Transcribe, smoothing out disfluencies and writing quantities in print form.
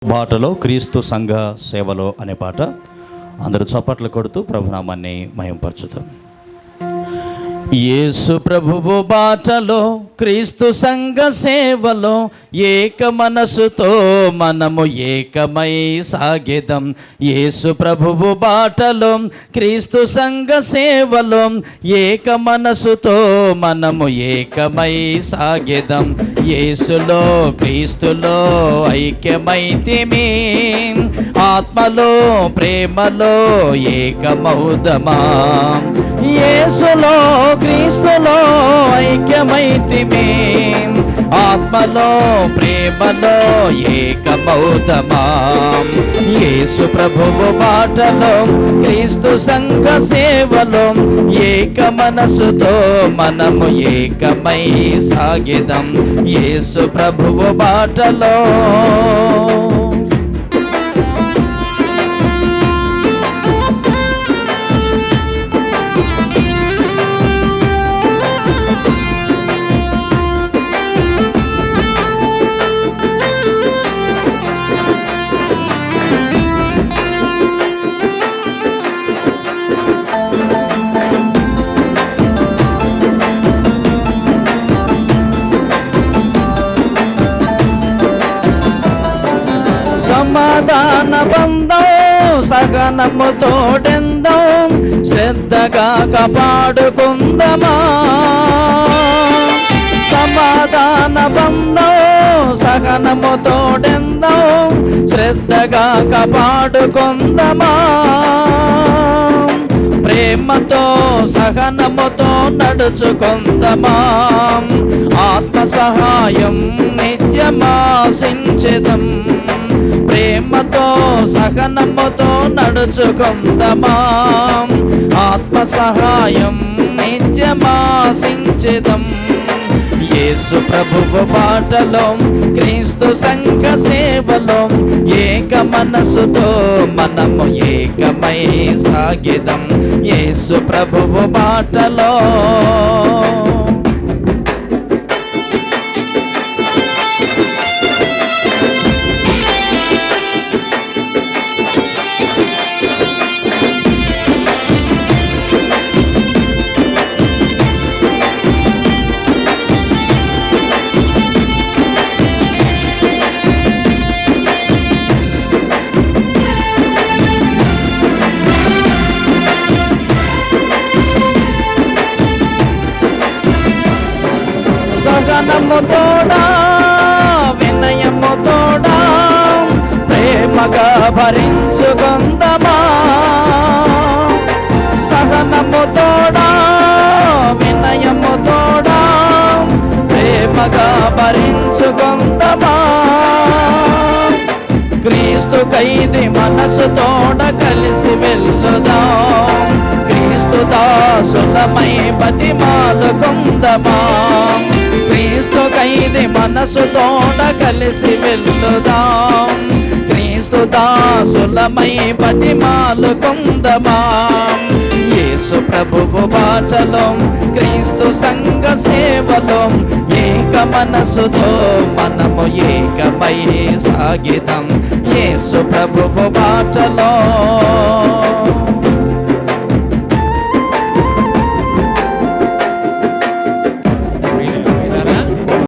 బాటలో క్రీస్తు సంఘ సేవలో అనే పాట అందరూ చప్పట్లు కొడుతూ ప్రభునామాన్ని మహిమపరచుదాం. యేసు ప్రభువు బాటలో క్రీస్తు సంఘ సేవలో ఏక మనసుతో మనము ఏకమై సాగెదం. యేసు ప్రభువు బాటలో క్రీస్తు సంఘ సేవలో ఏక మనసుతో మనము ఏకమై సాగెదం. యేసులో క్రీస్తులో ఐక్యమైతిమి, ఆత్మలో ప్రేమలో ఏకమౌదమా. యేసులో క్రీస్తులో ఐక్యమైతిమి, ఆత్మలో ప్రేమలో ఏకమౌదమా. యేసు ప్రభువు బాటలో క్రీస్తు సంఘ సేవలో ఏక మనసుతో మనము ఏకమై సాగెదం. యేసు ప్రభువు బాటలో సమాధాన బంధం సహనము తోడెందం, శ్రద్ధగా కాపాడుకుందమా. సమాధాన బంధం సహనము తోడెందం, శ్రద్ధగా కాపాడుకుందమా. ప్రేమతో సహనముతో నడుచుకుందమా. ఆత్మ సహాయం నిత్యమాశించెదం, ప్రేమతో సహనముతో నడుచుకుందమా. ఆత్మ సహాయం నిత్యమాశించెదం. యేసు ప్రభువు బాటలో క్రీస్తు సంఘ సేవలో ఏక మనసుతో మనము ఏకమై సాగెదం. యేసు ప్రభువు బాటలో సహనము తోడా వినయము తోడా ప్రేమగా భరించుకుందమా. సహనము తోడా వినయము తోడా ప్రేమగా భరించుకుందమా. క్రీస్తు ఖైదీ మనసు తోడ కలిసి వెళ్ళుదాం, క్రీస్తు దాసులమై బతిమాలుకుందమా. క్రీస్తు ఖైదీ మనసు తోడ కలిసి వెళ్ళుదాం, క్రీస్తు దాసులమై బతిమాలుకుందమా. యేసు ప్రభువు బాటలో క్రీస్తు సంఘ సేవలో ఏక మనసుతో మనము ఏకమై సాగిదాం. యేసు ప్రభువు బాటలో